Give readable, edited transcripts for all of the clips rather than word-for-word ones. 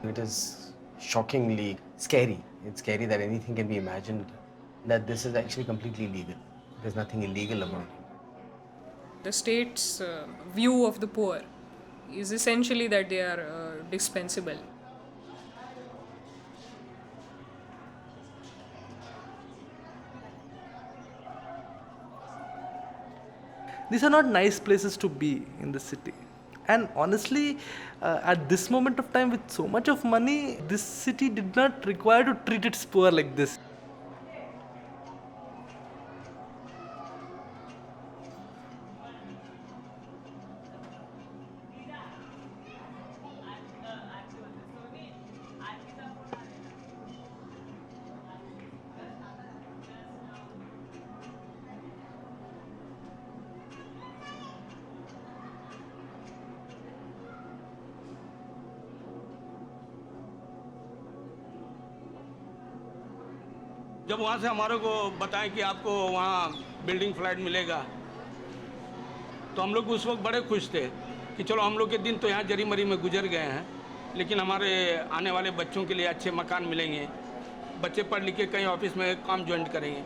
It is shockingly scary. It's scary that anything can be imagined, that this is actually completely legal. There's nothing illegal about it. The state's view of the poor is essentially that they are dispensable. These are not nice places to be in the city. And honestly, at this moment of time, with so much of money, this city did not require to treat its poor like this. जब वहाँ से हमारे को बताएं कि आपको वहाँ building flat मिलेगा, तो हम लोग उस वक्त बड़े खुश थे कि चलो हम लोग के दिन तो यहाँ जरी मरी में गुजर गए हैं, लेकिन हमारे आने वाले बच्चों के लिए अच्छे मकान मिलेंगे, बच्चे पढ़ लिख के कहीं ऑफिस में काम ज्वाइन करेंगे।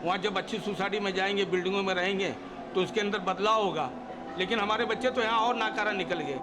वहाँ जब अच्छी सोसाइटी में जाएंगे, बिल्डिंगों में रहेंगे, तो उसके अंदर बदलाव होगा। लेकिन हमारे बच्चे तो यहाँ और नाकारा निकल गए।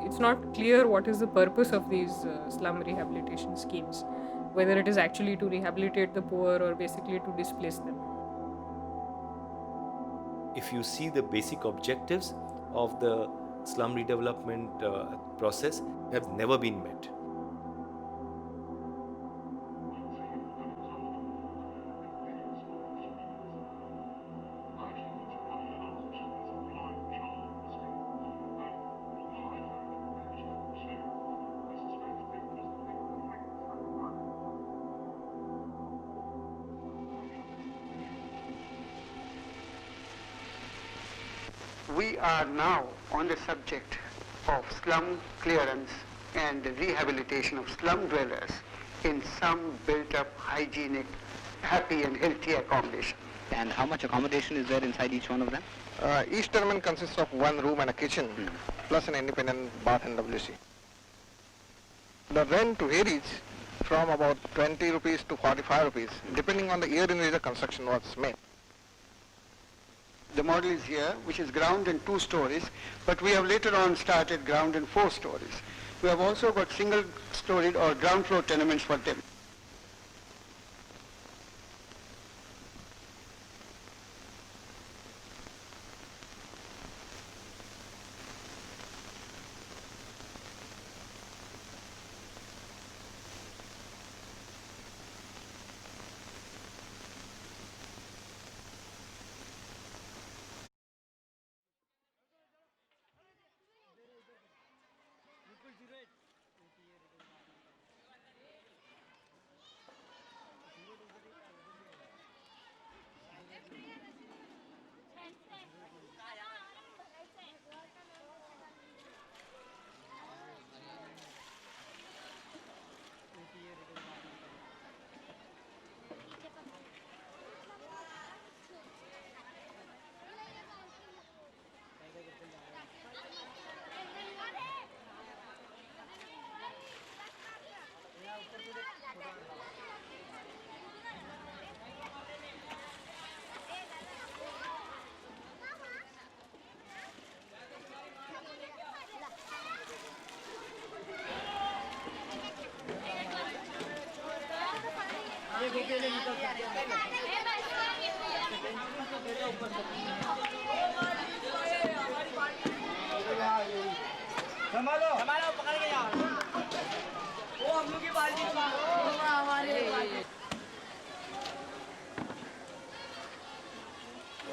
It's not clear what is the purpose of these slum rehabilitation schemes, whether it is actually to rehabilitate the poor or basically to displace them. If you see the basic objectives of the slum redevelopment process have never been met. We are now on the subject of slum clearance and rehabilitation of slum dwellers in some built-up, hygienic, happy and healthy accommodation. And how much accommodation is there inside each one of them? Each tenement consists of one room and a kitchen, plus an independent bath and WC. The rent varies from about 20 rupees to 45 rupees, depending on the year in which the construction was made. The model is here, which is ground and 2 stories, but we have later on started ground and 4 stories. We have also got single-storied or ground floor tenements for them.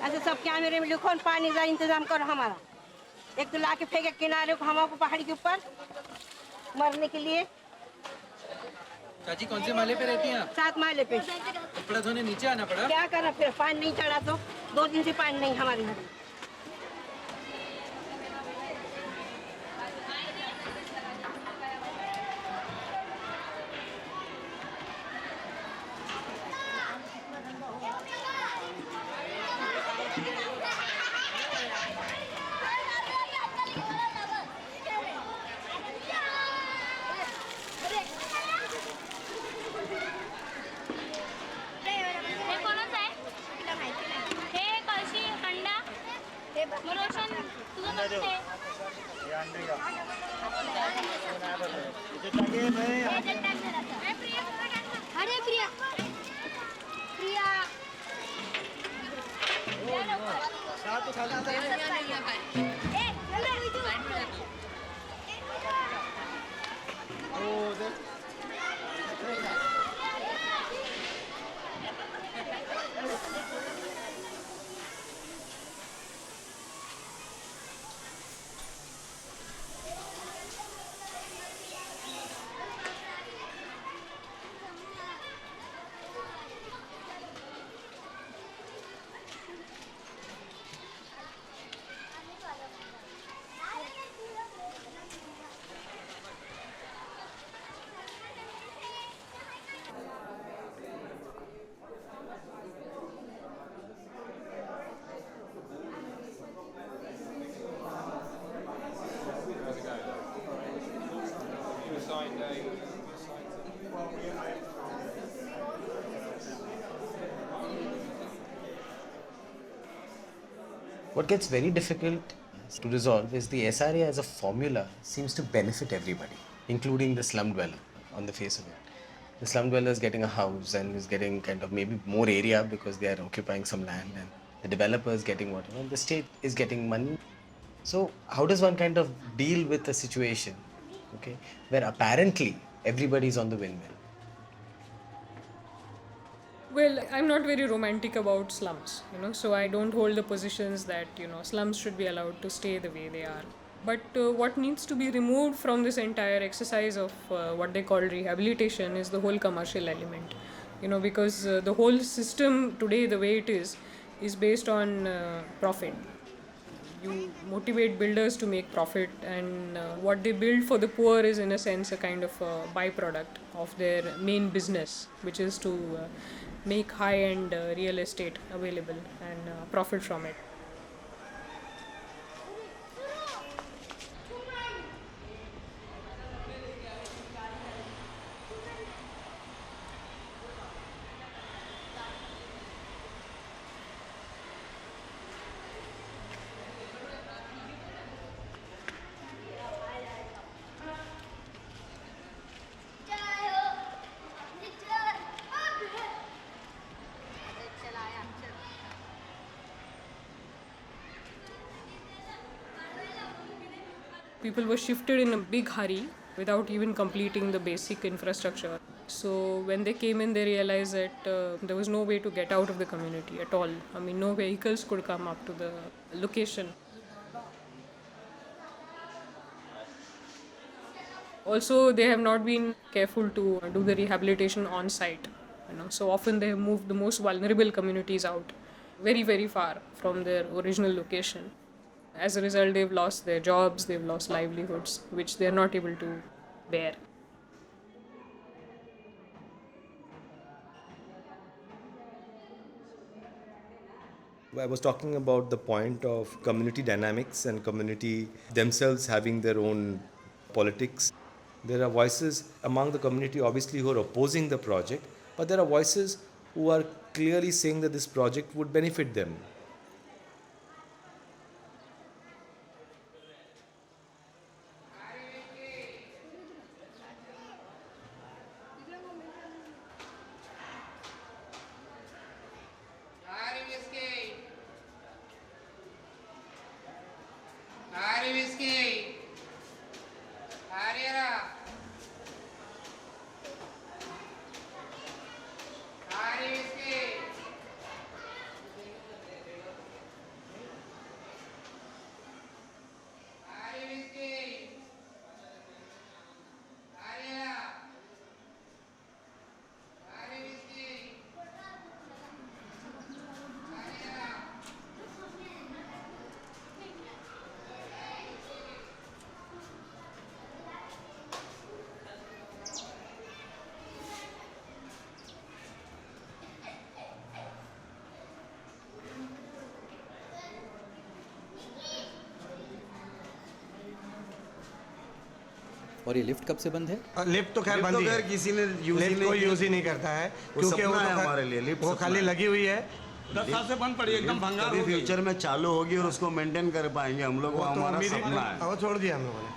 ऐसे सब कैमरे में लिखो पानी का इंतजाम करो हमारा। एक तो लाके फेंके किनारे को हमको पहाड़ी के ऊपर मरने के लिए। चाची कौन से माले पे रहती हैं आप? 7 माले पे। कपड़ा धोने नीचे आना पड़ा? क्या करना फिर, पानी नहीं चढ़ा तो 2 दिन से पानी नहीं हमारे घर। अरे प्रिया प्रिया What gets very difficult to resolve is the SRA as a formula seems to benefit everybody, including the slum dweller on the face of it. The slum dweller is getting a house and is getting kind of maybe more area because they are occupying some land, and the developer is getting whatever, and the state is getting money. So how does one kind of deal with a situation, okay, where apparently everybody is on the windmill? Well, I'm not very romantic about slums, so I don't hold the positions that, slums should be allowed to stay the way they are. But what needs to be removed from this entire exercise of what they call rehabilitation is the whole commercial element, because the whole system today, the way it is based on profit. You motivate builders to make profit, and what they build for the poor is in a sense a kind of a byproduct of their main business, which is to make high-end real estate available and profit from it. People were shifted in a big hurry without even completing the basic infrastructure. So when they came in, they realized that there was no way to get out of the community at all. I mean, no vehicles could come up to the location. Also, they have not been careful to do the rehabilitation on site. So often they have moved the most vulnerable communities out very, very far from their original location. As a result, they've lost their jobs, they've lost livelihoods, which they're not able to bear. I was talking about the point of community dynamics and community themselves having their own politics. There are voices among the community obviously who are opposing the project, but there are voices who are clearly saying that this project would benefit them. और ये lift कब से बंद है? Lift तो खैर बंद ही है, किसी ने यूज ही नहीं करता है, क्योंकि वो खाली लगी हुई है 10 साल से बंद पड़ी है, एकदम भंगार कभी हो गई। फ्यूचर में चालू होगी और उसको मेंटेन कर पाएंगे हम लोग, वो हमारा सपना है। वो छोड़ दिया हम लोगों ने।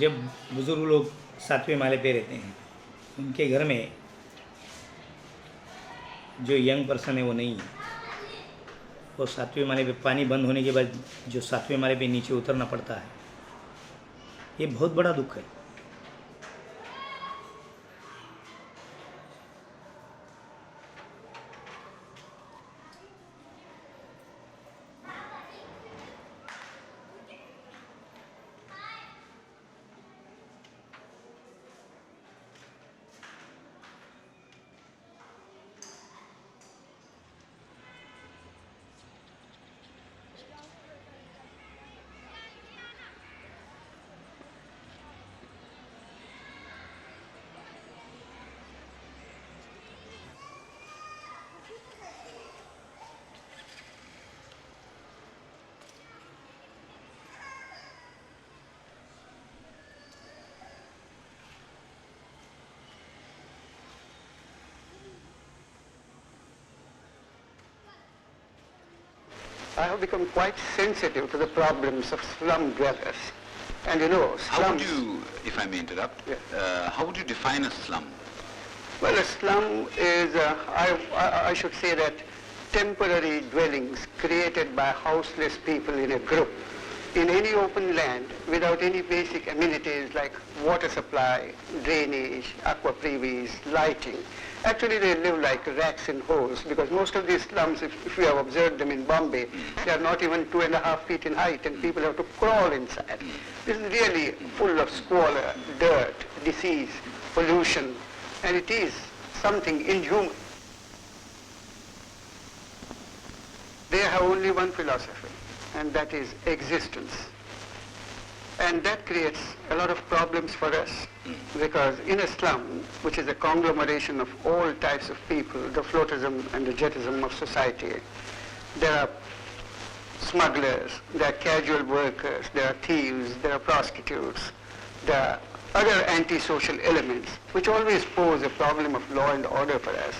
जब बुज़ुर्ग लोग 7वें माले पे रहते हैं, उनके घर में जो यंग पर्सन है वो नहीं है, वो 7वें माले पे पानी बंद होने के बाद जो 7वें माले पे नीचे उतरना पड़ता है, ये बहुत बड़ा दुख है। I have become quite sensitive to the problems of slum dwellers. And you know, slums... How would you, if I may interrupt, how would you define a slum? Well, a slum is, I should say that temporary dwellings created by houseless people in a group in any open land without any basic amenities like water supply, drainage, aqua privis, lighting. Actually, they live like rats in holes because most of these slums, if you have observed them in Bombay, they are not even 2.5 feet in height and people have to crawl inside. This is really full of squalor, dirt, disease, pollution, and it is something inhuman. They have only one philosophy, and that is existence. And that creates a lot of problems for us because in a slum, which is a conglomeration of all types of people, the floatism and the jetism of society, there are smugglers, there are casual workers, there are thieves, there are prostitutes, there are other antisocial elements which always pose a problem of law and order for us.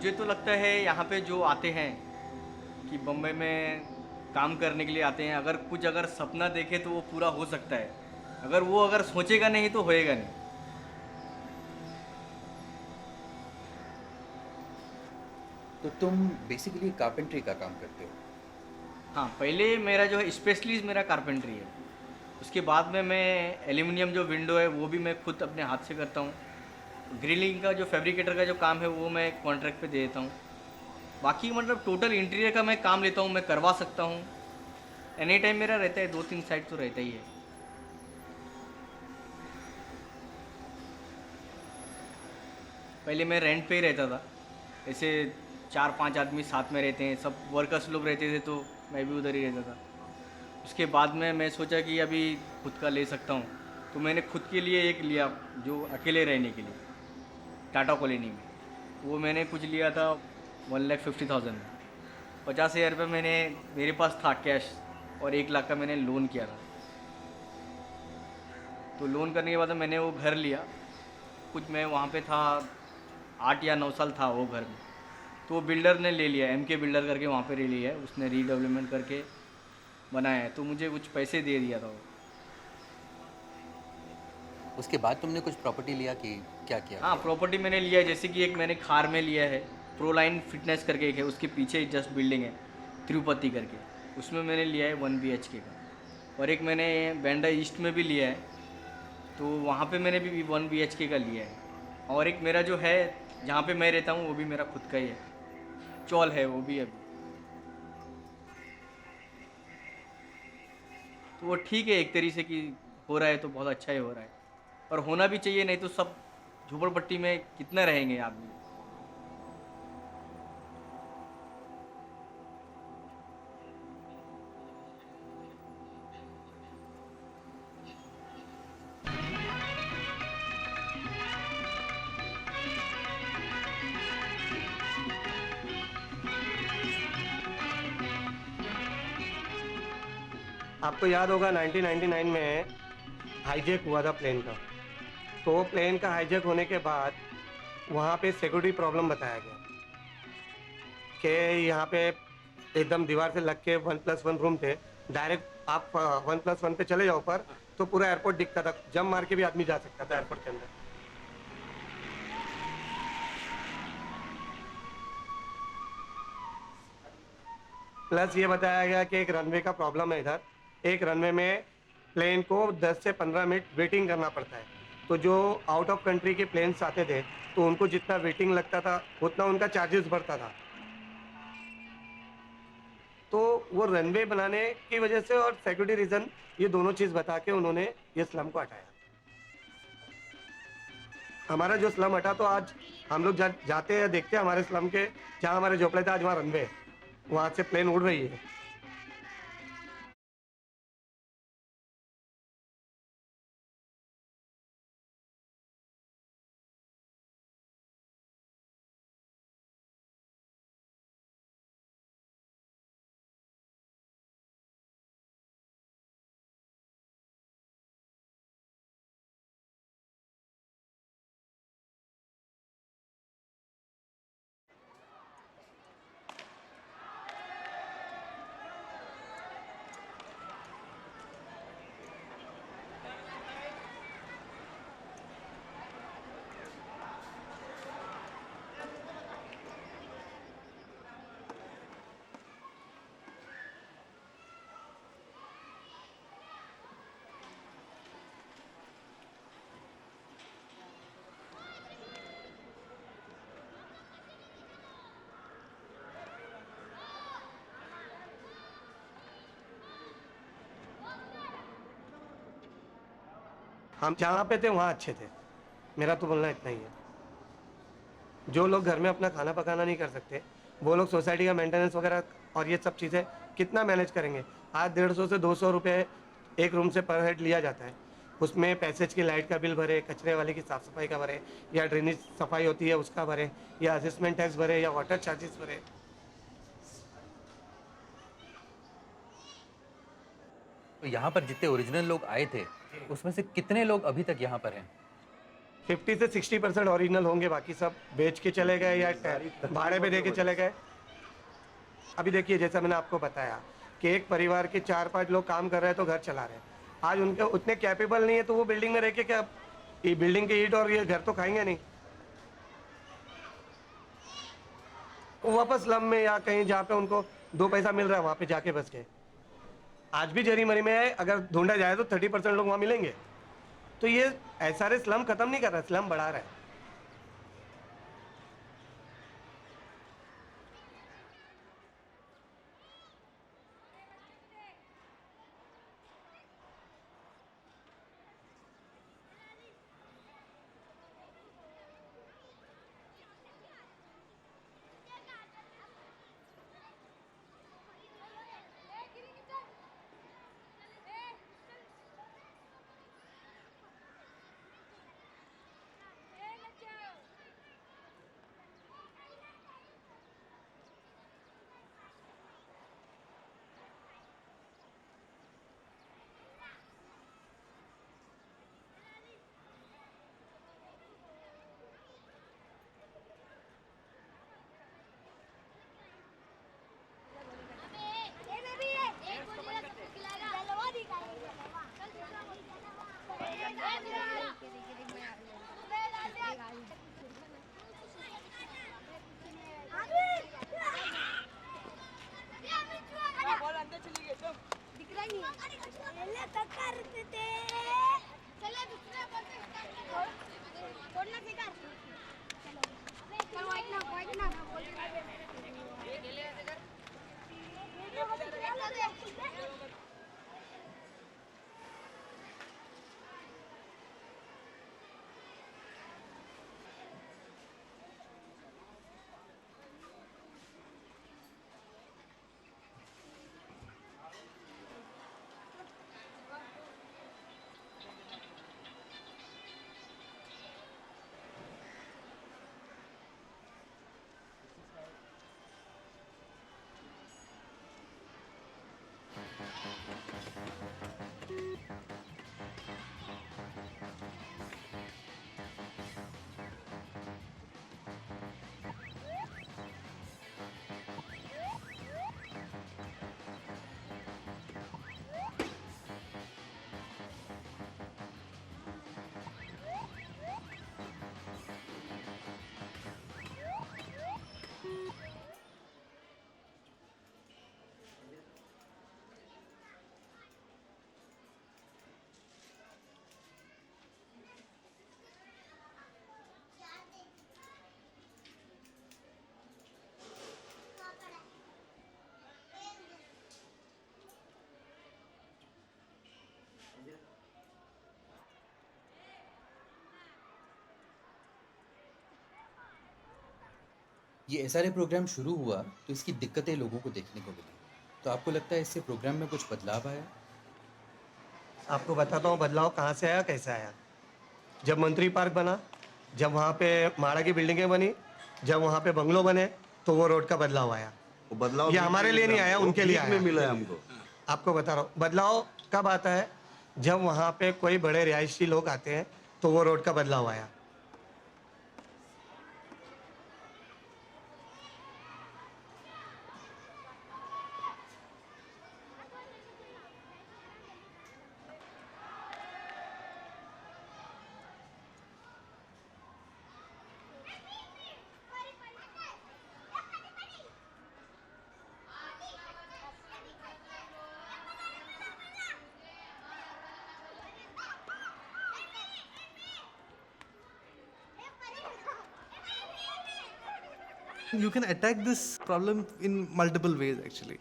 मुझे तो लगता है यहाँ पे जो आते हैं कि बम्बई में काम करने के लिए आते हैं, अगर सपना देखे तो वो पूरा हो सकता है, अगर सोचेगा नहीं तो होएगा नहीं। तो तुम बेसिकली कारपेंट्री का काम करते हो? हाँ, पहले मेरा जो है स्पेशलिस्ट मेरा कारपेंट्री है, उसके बाद में मैं एल्यूमिनियम जो विंडो है वो भी मैं खुद अपने हाथ से करता हूँ। ग्रिलिंग का जो फैब्रिकेटर का जो काम है वो मैं कॉन्ट्रैक्ट पे दे देता हूँ। बाकी मतलब टोटल इंटीरियर का मैं काम लेता हूँ, मैं करवा सकता हूँ। एनी टाइम मेरा रहता है, 2-3 साइड तो रहता ही है। पहले मैं रेंट पे ही रहता था, ऐसे 4-5 आदमी साथ में रहते हैं, सब वर्कर्स लोग रहते थे, तो मैं भी उधर ही रहता था। उसके बाद में मैं सोचा कि अभी खुद का ले सकता हूँ, तो मैंने खुद के लिए एक लिया जो अकेले रहने के लिए, टाटा कॉलोनी में। वो मैंने कुछ लिया था 1,50,000 में। 50,000 रुपये मैंने मेरे पास था कैश, और 1 लाख का मैंने लोन किया था। तो लोन करने के बाद मैंने वो घर लिया। कुछ मैं वहाँ पे था 8 या 9 साल था वो घर में। तो वो बिल्डर ने ले लिया, MK बिल्डर करके वहाँ पे ले लिया है, उसने रीडेवलपमेंट करके बनाया है, तो मुझे कुछ पैसे दे दिया था वो। उसके बाद तुमने कुछ प्रॉपर्टी लिया कि क्या किया? हाँ, प्रॉपर्टी मैंने लिया है, जैसे कि एक मैंने खार में लिया है, प्रोलाइन फिटनेस करके एक है, उसके पीछे जस्ट बिल्डिंग है तिरुपति करके, उसमें मैंने लिया है 1 BHK का। और एक मैंने बैंडा ईस्ट में भी लिया है, तो वहाँ पे मैंने भी 1 BHK का लिया है। और एक मेरा जो है जहाँ पे मैं रहता हूँ वो भी मेरा खुद का ही है, चौल है वो भी अभी। तो वो ठीक है एक तरीके से कि हो रहा है तो बहुत अच्छा ही हो रहा है, और होना भी चाहिए, नहीं तो सब झोपड़पट्टी में कितना रहेंगे आदमी। आपको याद होगा 1999 में हाईजैक हुआ था प्लेन का। तो वो प्लेन का हाईजैक होने के बाद वहाँ पे सिक्योरिटी प्रॉब्लम बताया गया कि यहाँ पे एकदम दीवार से लग के 1+1 रूम थे। डायरेक्ट आप 1+1 पे चले जाओ पर तो पूरा एयरपोर्ट दिखता था, जंप मार के भी आदमी जा सकता था एयरपोर्ट के अंदर। प्लस ये बताया गया कि एक रनवे का प्रॉब्लम है इधर। एक रनवे में प्लेन को 10 से 15 मिनट वेटिंग करना पड़ता है, तो जो आउट ऑफ कंट्री के प्लेन्स आते थे तो उनको जितना वेटिंग लगता था उतना उनका चार्जेस बढ़ता था। तो वो रनवे बनाने की वजह से और सिक्योरिटी रीज़न, ये दोनों चीज़ बता के उन्होंने ये स्लम को हटाया। हमारा जो स्लम हटा तो आज हम लोग जाते हैं देखते हैं हमारे स्लम के जहाँ हमारे झोपड़े थे आज वहाँ रनवे है, वहाँ से प्लेन उड़ रही है। हम जहाँ पे थे वहाँ अच्छे थे, मेरा तो बोलना इतना ही है। जो लोग घर में अपना खाना पकाना नहीं कर सकते वो लोग सोसाइटी का मेंटेनेंस वगैरह और ये सब चीज़ें कितना मैनेज करेंगे। आज 150 से 200 रुपये एक रूम से पर हेड लिया जाता है, उसमें पैसेज की लाइट का बिल भरे, कचरे वाले की साफ़ सफाई का भरे, या ड्रेनेज सफाई होती है उसका भरे, या असेसमेंट टैक्स भरे, या वाटर चार्जेस भरे। तो यहाँ पर जितने ओरिजिनल लोग आए थे उसमें से कितने लोग अभी तक यहाँ पर हैं? 50 से 60% ओरिजिनल होंगे, बाकी सब बेच के चले गए या भाड़े पे दे के चले गए। अभी देखिए, जैसा मैंने आपको बताया कि एक परिवार के 4-5 लोग काम कर रहे हैं तो घर चला रहे हैं। आज उनके उतने कैपेबल नहीं है तो वो बिल्डिंग में रह के क्या, ये बिल्डिंग के ईंट और ये घर तो खाएंगे नहीं। वो वापस स्लम में या कहीं जहाँ पे उनको 2 पैसा मिल रहा है वहाँ पे जाके बस गए। आज भी जरी मरी में है, अगर ढूंढा जाए तो 30% लोग वहाँ मिलेंगे। तो ये ऐसा स्लम खत्म नहीं कर रहा, स्लम बढ़ा रहा है। ये SRA प्रोग्राम शुरू हुआ तो इसकी दिक्कतें लोगों को देखने को मिली, तो आपको लगता है इससे प्रोग्राम में कुछ बदलाव आया? आपको बताता हूँ बदलाव कहाँ से आया, कैसे आया। जब मंत्री पार्क बना, जब वहाँ पे माड़ा की बिल्डिंगें बनी, जब वहाँ पे बंगलो बने, तो वो रोड का बदलाव आया। वो बदलाव ये हमारे लिए नहीं आया, उनके लिए आया। में मिला है हमको। आपको बता रहा हूँ बदलाव कब आता है, जब वहाँ पे कोई बड़े रिहायशी लोग आते हैं तो वो रोड का बदलाव आया। You can attack this problem in multiple ways actually.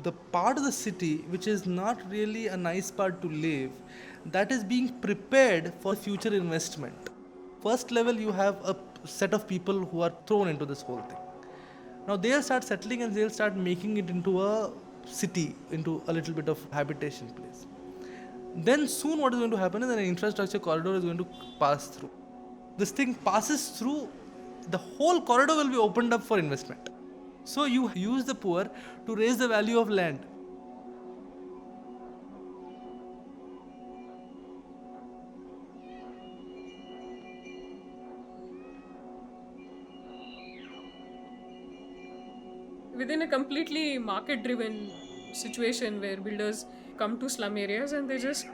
The part of the city which is not really a nice part to live, that is being prepared for future investment. First level, you have a set of people who are thrown into this whole thing. Now they'll start settling and they'll start making it into a city, into a little bit of habitation place. Then soon what is going to happen is an infrastructure corridor is going to pass through. This thing passes through, the whole corridor will be opened up for investment. So you use the poor to raise the value of land. within a completely market-driven situation where builders come to slum areas and they just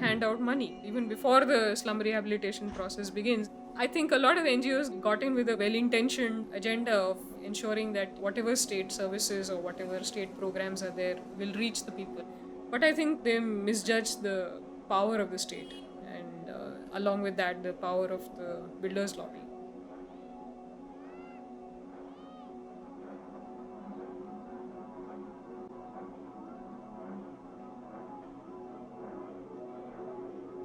hand out money even before the slum rehabilitation process begins. I think a lot of NGOs got in with a well-intentioned agenda of ensuring that whatever state services or whatever state programs are there will reach the people. But I think they misjudged the power of the state and along with that the power of the builders' lobby.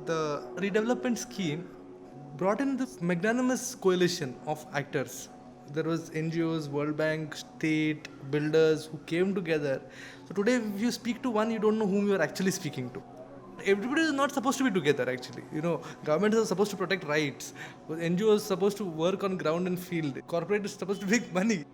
The redevelopment scheme brought in this magnanimous coalition of actors. There was NGOs, World Bank, state, builders who came together. So today if you speak to one, you don't know whom you are actually speaking to. Everybody is not supposed to be together actually. Governments are supposed to protect rights. NGOs are supposed to work on ground and field. Corporate is supposed to make money.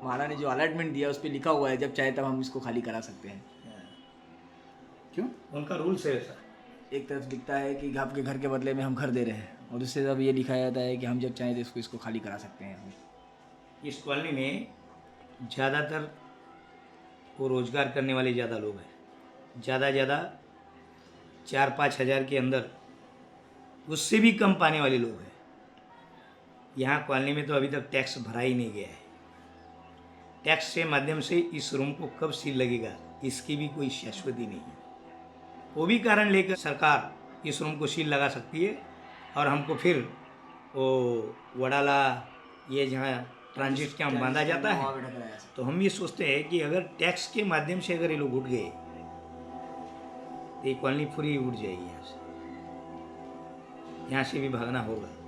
महाराज ने जो allotment दिया उस पर लिखा हुआ है जब चाहे तब हम इसको खाली करा सकते हैं। क्यों? उनका रूल्स है ऐसा। एक तरफ लिखता है कि आपके घर के बदले में हम घर दे रहे हैं और दूसरी तरफ ये लिखा जाता है कि हम जब चाहें तो इसको खाली करा सकते हैं। इस कॉलोनी में ज़्यादातर वो रोज़गार करने वाले ज़्यादा लोग हैं। ज़्यादा 4-5 हज़ार के अंदर उससे भी कम पाने वाले लोग हैं। यहाँ कॉलोनी में तो अभी तक टैक्स भरा ही नहीं गया है। टैक्स के माध्यम से इस रूम को कब सील लगेगा इसकी भी कोई शाश्वती नहीं है। वो भी कारण लेकर सरकार इस रूम को सील लगा सकती है और हमको फिर वो वडाला ये जहाँ ट्रांजिट कैंप बांधा जाता है तो हम ये सोचते हैं कि अगर टैक्स के माध्यम से अगर ये लोग उठ गए तो ये कॉलोनी पूरी उठ जाएगी। यहाँ से भी भागना होगा।